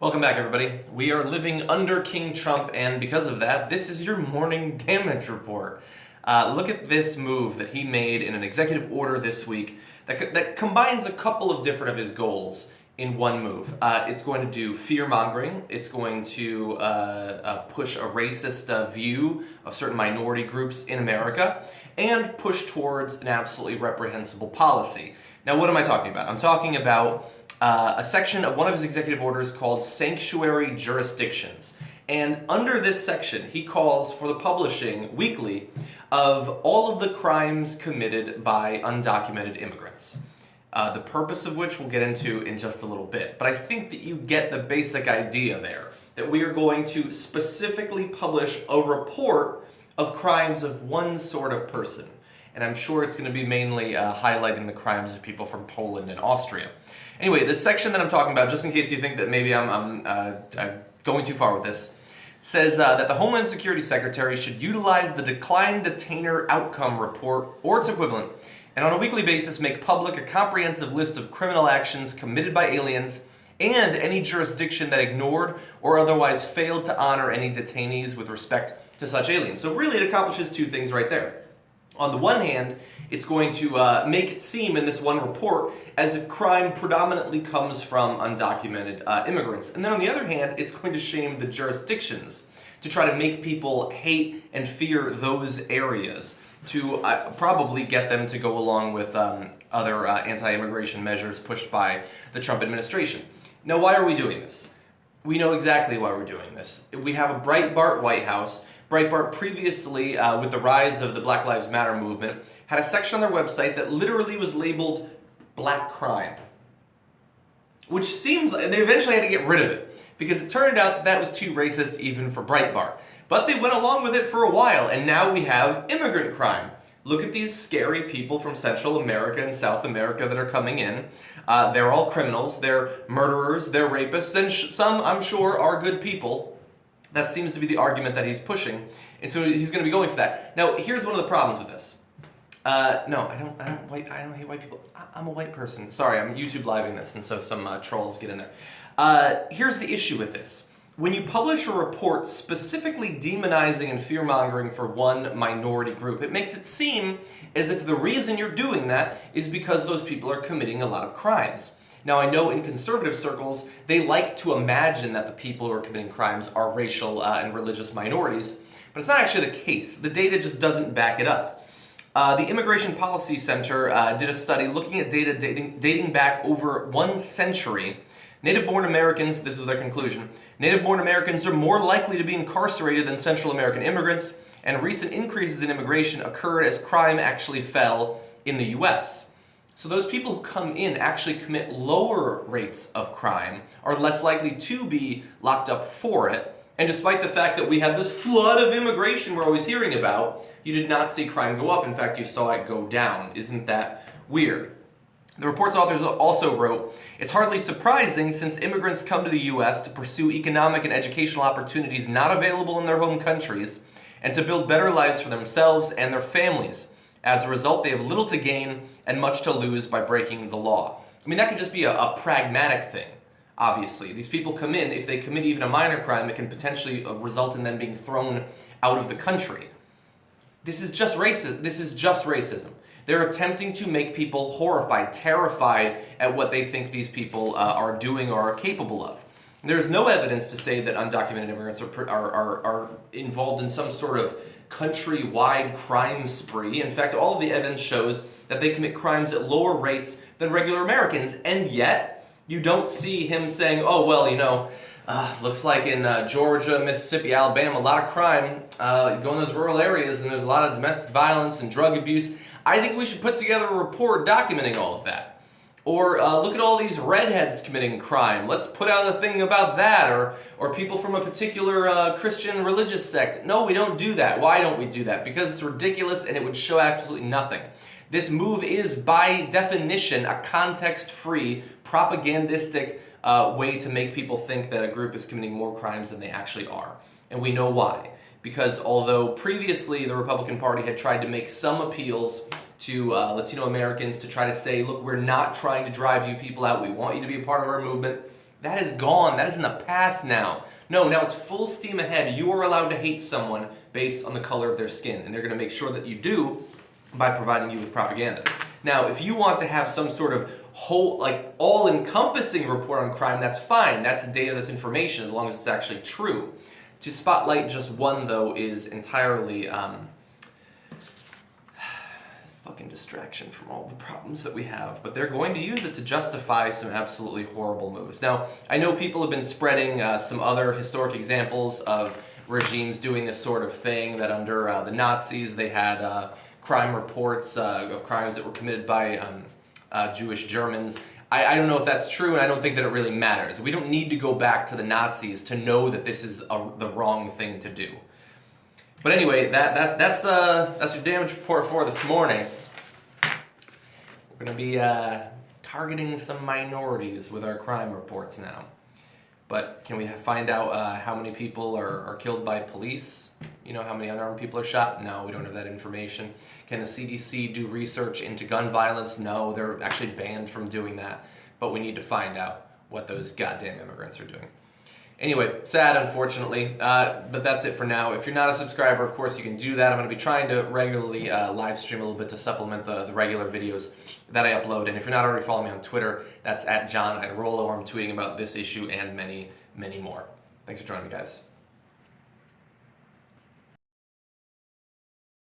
Welcome back, everybody. We are living under King Trump, and because of that, this is your morning damage report. Look at this move that he made in an executive order this week that combines a couple of different of his goals in one move. It's going to do fear-mongering. It's going to push a racist view of certain minority groups in America and push towards an absolutely reprehensible policy. Now, what am I talking about? I'm talking about a section of one of his executive orders called sanctuary jurisdictions. And under this section, he calls for the publishing weekly of all of the crimes committed by undocumented immigrants. The purpose of which we'll get into in just a little bit. But I think that you get the basic idea there, that we are going to specifically publish a report of crimes of one sort of person. And I'm sure it's going to be mainly highlighting the crimes of people from Poland and Austria. Anyway, this section that I'm talking about, just in case you think that maybe I'm going too far with this, says that the Homeland Security Secretary should utilize the Declined Detainer Outcome Report or its equivalent, and on a weekly basis make public a comprehensive list of criminal actions committed by aliens and any jurisdiction that ignored or otherwise failed to honor any detainees with respect to such aliens. So really it accomplishes two things right there. On the one hand, it's going to make it seem in this one report as if crime predominantly comes from undocumented immigrants. And then on the other hand, it's going to shame the jurisdictions to try to make people hate and fear those areas to probably get them to go along with other anti-immigration measures pushed by the Trump administration. Now, why are we doing this? We know exactly why we're doing this. We have a Breitbart White House. Breitbart previously, with the rise of the Black Lives Matter movement, had a section on their website that literally was labeled black crime. Which seems, they eventually had to get rid of it, because it turned out that that was too racist even for Breitbart. But they went along with it for a while, and now we have immigrant crime. Look at these scary people from Central America and South America that are coming in. They're all criminals, they're murderers, they're rapists, and some, I'm sure, are good people. That seems to be the argument that he's pushing, and so he's going to be going for that. Now, here's one of the problems with this. No, I don't hate white people. I'm a white person. Sorry, I'm YouTube living this, and so some trolls get in there. Here's the issue with this. When you publish a report specifically demonizing and fear-mongering for one minority group, it makes it seem as if the reason you're doing that is because those people are committing a lot of crimes. Now, I know in conservative circles, they like to imagine that the people who are committing crimes are racial and religious minorities, but it's not actually the case. The data just doesn't back it up. The Immigration Policy Center did a study looking at data dating back over 1 century. Native-born Americans, this is their conclusion, Native-born Americans are more likely to be incarcerated than Central American immigrants, and recent increases in immigration occurred as crime actually fell in the U.S. So those people who come in actually commit lower rates of crime, are less likely to be locked up for it, and despite the fact that we had this flood of immigration we're always hearing about, you did not see crime go up. In fact, you saw it go down. Isn't that weird? The report's authors also wrote, "It's hardly surprising since immigrants come to the U.S. to pursue economic and educational opportunities not available in their home countries, and to build better lives for themselves and their families. As a result, they have little to gain and much to lose by breaking the law." I mean, that could just be a pragmatic thing, obviously. These people come in, if they commit even a minor crime, it can potentially result in them being thrown out of the country. This is just racism. They're attempting to make people horrified, terrified at what they think these people are doing or are capable of. There's no evidence to say that undocumented immigrants are involved in some sort of countrywide crime spree. In fact, all of the evidence shows that they commit crimes at lower rates than regular Americans, and yet you don't see him saying, oh, well, looks like in Georgia, Mississippi, Alabama, a lot of crime. You go in those rural areas and there's a lot of domestic violence and drug abuse. I think we should put together a report documenting all of that. Or look at all these redheads committing crime. Let's put out a thing about that. Or people from a particular Christian religious sect. No, we don't do that. Why don't we do that? Because it's ridiculous and it would show absolutely nothing. This move is, by definition, a context-free, propagandistic way to make people think that a group is committing more crimes than they actually are. And we know why. Because although previously the Republican Party had tried to make some appeals to Latino Americans to try to say, look, we're not trying to drive you people out. We want you to be a part of our movement. That is gone. That is in the past now. No, now it's full steam ahead. You are allowed to hate someone based on the color of their skin, and they're going to make sure that you do by providing you with propaganda. Now, if you want to have some sort of whole, like, all-encompassing report on crime, that's fine. That's data, that's information, as long as it's actually true. To spotlight just one, though, is entirely fucking distraction from all the problems that we have. But they're going to use it to justify some absolutely horrible moves. Now, I know people have been spreading some other historic examples of regimes doing this sort of thing, that under the Nazis they had crime reports of crimes that were committed by Jewish Germans. I don't know if that's true, and I don't think that it really matters. We don't need to go back to the Nazis to know that this is the wrong thing to do. But anyway, that's your damage report for this morning. We're going to be targeting some minorities with our crime reports now. But can we find out how many people are killed by police? You know, how many unarmed people are shot? No, we don't have that information. Can the CDC do research into gun violence? No, they're actually banned from doing that. But we need to find out what those goddamn immigrants are doing. Anyway, sad, unfortunately, but that's it for now. If you're not a subscriber, of course, you can do that. I'm going to be trying to regularly live stream a little bit to supplement the regular videos that I upload. And if you're not already following me on Twitter, that's at John Iadarola, where I'm tweeting about this issue and many, many more. Thanks for joining me, guys.